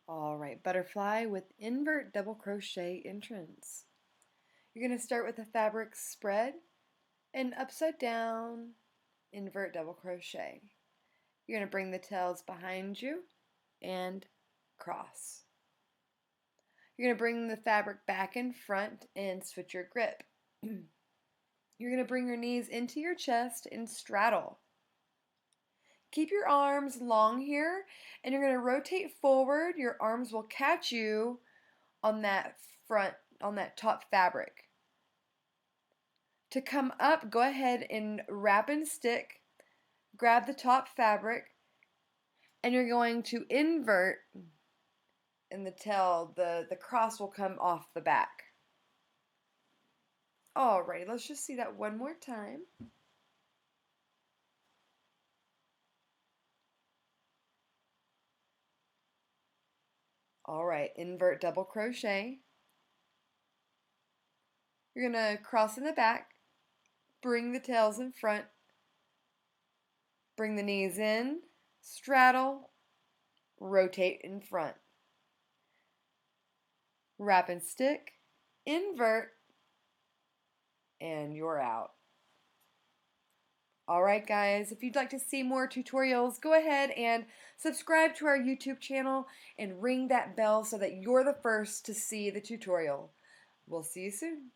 All right, butterfly with invert double crochet entrance. You're going to start with a fabric spread and upside down invert double crochet. You're going to bring the tails behind you and cross. You're going to bring the fabric back in front and switch your grip. You're going to bring your knees into your chest and straddle. Keep your arms long here, and you're going to rotate forward. Your arms will catch you on that top fabric. To come up, go ahead and wrap and stick. Grab the top fabric, and you're going to invert, and the cross will come off the back. Alright, let's just see that one more time. Alright, invert double crochet. You're going to cross in the back, bring the tails in front, bring the knees in, straddle, rotate in front. Wrap and stick, invert, and you're out. Alright guys, if you'd like to see more tutorials, go ahead and subscribe to our YouTube channel and ring that bell so that you're the first to see the tutorial. We'll see you soon.